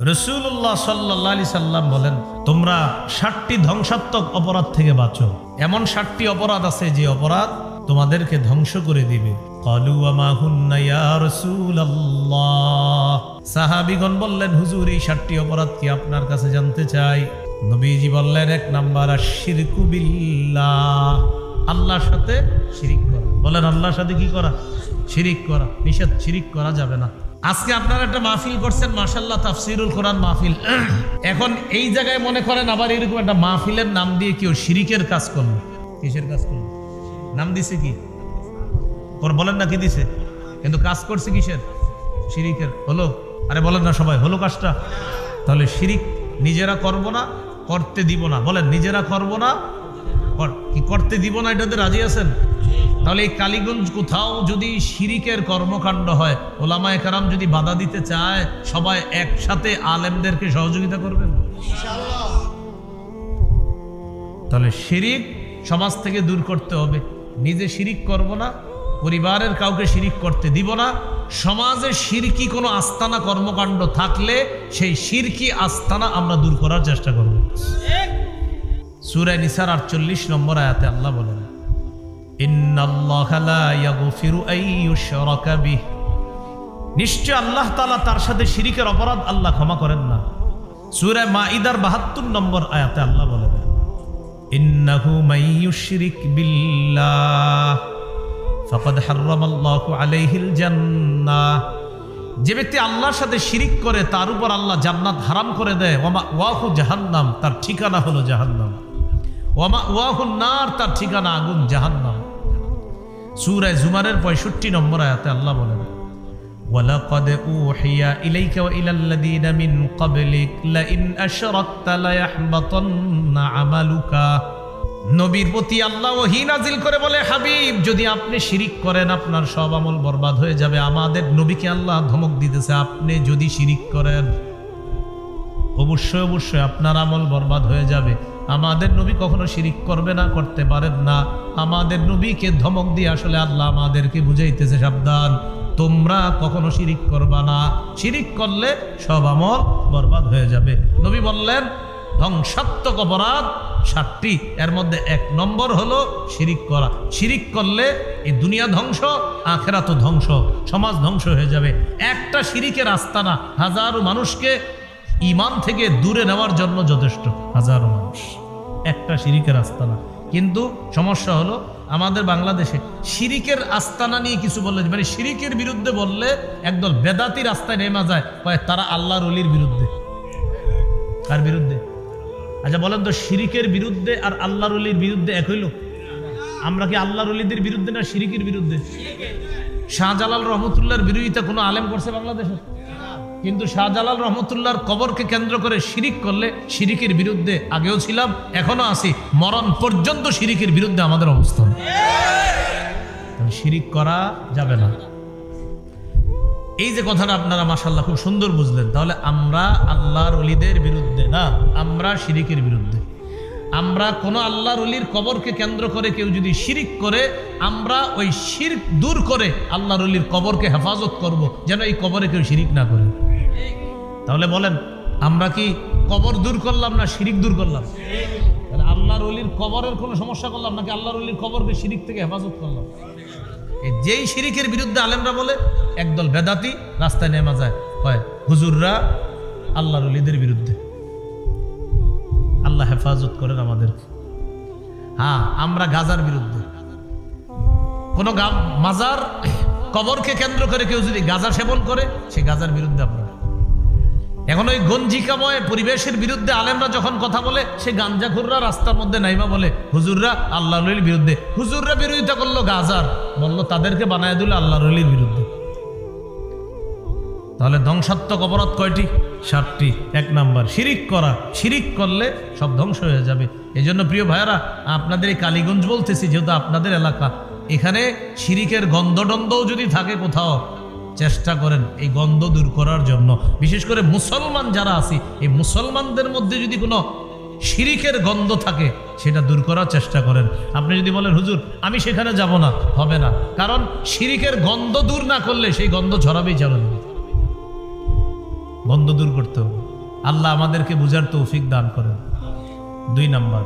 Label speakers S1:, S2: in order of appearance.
S1: রাসূলুল্লাহ সাল্লাল্লাহু আলাইহি সাল্লাম বলেন, তোমরা 60টি ধ্বংসাত্মক অপরাধ থেকে বাঁচো। এমন 60টি অপরাধ আছে যে অপরাধ তোমাদেরকে ধ্বংস করে দিবে। ক্বালু ওয়া মা হুন্না ইয়া রাসূলুল্লাহ। সাহাবীগণ বললেন, হুজুর এই 60টি অপরাধ কি আপনার কাছে জানতে চাই। নবীজি বললেন, 1 নাম্বার আশ-শিরকু বিল্লাহ, আল্লাহর সাথে শিরিক করা। বলেন, আল্লাহর সাথে কি করা? শিরিক করা নিষেধ, শিরিক করা যাবে না। আজকে আপনারা একটা মাহফিল করছেন, মাশাআল্লাহ, তাফসীরুল কোরআন মাহফিল। এখন এই জায়গায় মনে করেন আবার এরকম একটা মাহফিলের নাম দিয়ে কেউ শিরিকের কাজ করলো। কিসের কাজ করলো? নাম দিছে কি? বলেন না কি দিছে, কিন্তু কাজ করছে কিসের? শিরিকের। হলো? আরে বলেন না সবাই, হলো কাজটা? তাহলে শিরিক নিজেরা করব না, করতে দিব না। বলেন, নিজেরা করব না, কি করতে দিব না, এটাতে রাজি আছেন? তাহলে এই কালীগঞ্জ কোথাও যদি শিরিকের কর্মকাণ্ড হয়, ওলামায়ে কেরাম যদি বাধা দিতে চায়, সবাই একসাথে আলেমদেরকে সহযোগিতা করবেন ইনশাআল্লাহ। তাহলে শিরিক সমাজ থেকে দূর করতে হবে। নিজে শিরিক করব না, পরিবারের কাউকে শিরিক করতে দিব না। সমাজে শিরকি কোনো আস্তানা কর্মকাণ্ড থাকলে সেই শিরকি আস্তানা আমরা দূর করার চেষ্টা করব। সূরা নিসার 48 নম্বর আয়াতে আল্লাহ বলেন, ইন্নাল্লাহা লা ইয়াগফিরু আন ইউশরাকা বিহি, নিশ্চয় আল্লাহ তাআলা তার সাথে শিরিকের অপরাধ আল্লাহ ক্ষমা করেন না। সূরা মাঈদার 72 নম্বর আয়াতে আল্লাহ বলেন, ইন্নাহু মান ইউশরিক বিল্লাহ ফাকাদ হারামাল্লাহু আলাইহিল জান্নাহ, যে ব্যক্তি আল্লাহর সাথে শিরিক করে তার উপর আল্লাহ জান্নাত হারাম করে দেয়। ওয়া মাওয়াহু জাহান্নাম, তার ঠিকানা হলো জাহান্নাম। ওয়া মাওয়াহুন নার, তার ঠিকানা আগুন জাহান্নাম। সূরা জুমারের 65 নম্বর আয়াতে আল্লাহ বলেন, ওয়ালাকাদ উহিয়া ইলাইকা ওয়া ইলাল্লাযীনা মিন ক্বাবলিক লাইন আশরাকতা লায়াহবাতান্না আমালুকা। নবীর প্রতি আল্লাহ ওহী নাজিল করে বলে, হাবিব, যদি আপনি শিরিক করেন আপনার সব আমল বরবাদ হয়ে যাবে। আমাদের নবীকে আল্লাহ ধমক দিতেছে, আপনি যদি শিরিক করেন অবশ্যই অবশ্যই আপনার আমল বরবাদ হয়ে যাবে। আমাদের নবী কখনো শিরিক করবে না, করতে পারেন না। আমাদের নবীকে ধমক দিয়ে আসলে আল্লাহ আমাদেরকে বুঝাইতেছে, সাবধান, তোমরা কখনো শিরিক করবা না, শিরিক করলে সব আমল বরবাদ হয়ে যাবে। নবী বললেন ধ্বংসাত্মক অপরাধ 60টি, এর মধ্যে 1 নম্বর হলো শিরিক করা। শিরিক করলে এই দুনিয়া ধ্বংস, আখিরাতও ধ্বংস, সমাজ ধ্বংস হয়ে যাবে। একটা শিরিকের আস্তানা হাজারো মানুষকে ঈমান থেকে দূরে নেওয়ার জন্য যথেষ্ট। হাজারো মানুষ, একটা শিরিকের আস্তানা। কিন্তু সমস্যা হলো আমাদের বাংলাদেশে শিরিকের আস্তানা নিয়ে কিছু বললে, মানে শিরিকের বিরুদ্ধে বললে একদল বেদাতি রাস্তায় নেমে যায়, তারা আল্লাহর ওলির বিরুদ্ধে। কার বিরুদ্ধে? আচ্ছা বলেন তো, শিরিকের বিরুদ্ধে আর আল্লাহর ওলির বিরুদ্ধে এক হইল? আমরা কি আল্লাহর ওলিদের বিরুদ্ধে না শিরিকের বিরুদ্ধে? শাহজালাল রহমতুল্লাহর বিরোধিতা কোনো আলেম করছে বাংলাদেশে? কিন্তু শাহজালাল রহমতুল্লাহর কবরকে কেন্দ্র করে শিরিক করলে শিরিকের বিরুদ্ধে আগেও ছিলাম, এখনো আছি, মরণ পর্যন্ত শিরিকের বিরুদ্ধে আমাদের অবস্থান। শিরিক করা যাবে না। এই যে কথাটা আপনারা মাশাআল্লাহ খুব সুন্দর বুঝলেন। তাহলে আমরা আল্লাহর ওলিদের বিরুদ্ধে না, আমরা শিরিকের বিরুদ্ধে। আমরা কোনো আল্লাহর ওলির কবরকে কেন্দ্র করে কেউ যদি শিরিক করে, আমরা ওই শিরক দূর করে আল্লাহর ওলির কবরকে হেফাজত করব, যেন এই কবরে কেউ শিরিক না করে। তাহলে বলেন, আমরা কি কবর দূর করলাম না শিরিক দূর করলাম? তাহলে আল্লাহর ওলির কবরের কোনো সমস্যা করলাম নাকি আল্লাহর ওলির কবরকে শিরিক থেকে হেফাজত করলাম? যেই শিরিকের বিরুদ্ধে আলেমরা বলে, একদল বেদাতি রাস্তায় নেমে যায়, হয় হুজুররা আল্লাহর ওলিদের বিরুদ্ধে। আল্লাহ হেফাজত করেন আমাদেরকে। হ্যাঁ, আমরা গাজার বিরুদ্ধে। কোন মাজার কবরকে কেন্দ্র করে কেউ যদি গাঁজা সেবন করে, সে গাঁজার বিরুদ্ধে আমরা। এখন ওই গঞ্জিকাময় পরিবেশের বিরুদ্ধে আলেমরা যখন কথা বলে, সে গাঞ্জাখুররা রাস্তার মধ্যে নাইমা বলে হুজুররা আল্লাহর ওলির বিরুদ্ধে। হুজুররা বিরোধিতা করলো গাজার, বললো তাদেরকে বানায় দিল আল্লাহর ওলির বিরুদ্ধে। তাহলে ধ্বংসাত্মক অপরাধ কয়টি? 60টি। 1 নাম্বার শিরিক করা। শিরিক করলে সব ধ্বংস হয়ে যাবে। এই জন্য প্রিয় ভাইয়েরা, আপনাদের এই কালীগঞ্জ বলতেছি, যেহেতু আপনাদের এলাকা, এখানে শিরিকের গন্ধডন্দও যদি থাকে কোথাও, চেষ্টা করেন এই গন্ধ দূর করার জন্য। বিশেষ করে মুসলমান যারা আছি, এই মুসলমানদের মধ্যে যদি কোনো শিরিকের গন্ধ থাকে, সেটা দূর করার চেষ্টা করেন। আপনি যদি বলেন হুজুর আমি সেখানে যাব না, হবে না। কারণ শিরিকের গন্ধ দূর না করলে সেই গন্ধ ছড়াবেই ছড়াবে। বন্ধ দূর করতে হবে। আল্লাহ আমাদেরকে বুঝার তৌফিক দান করেন। 2 নাম্বার,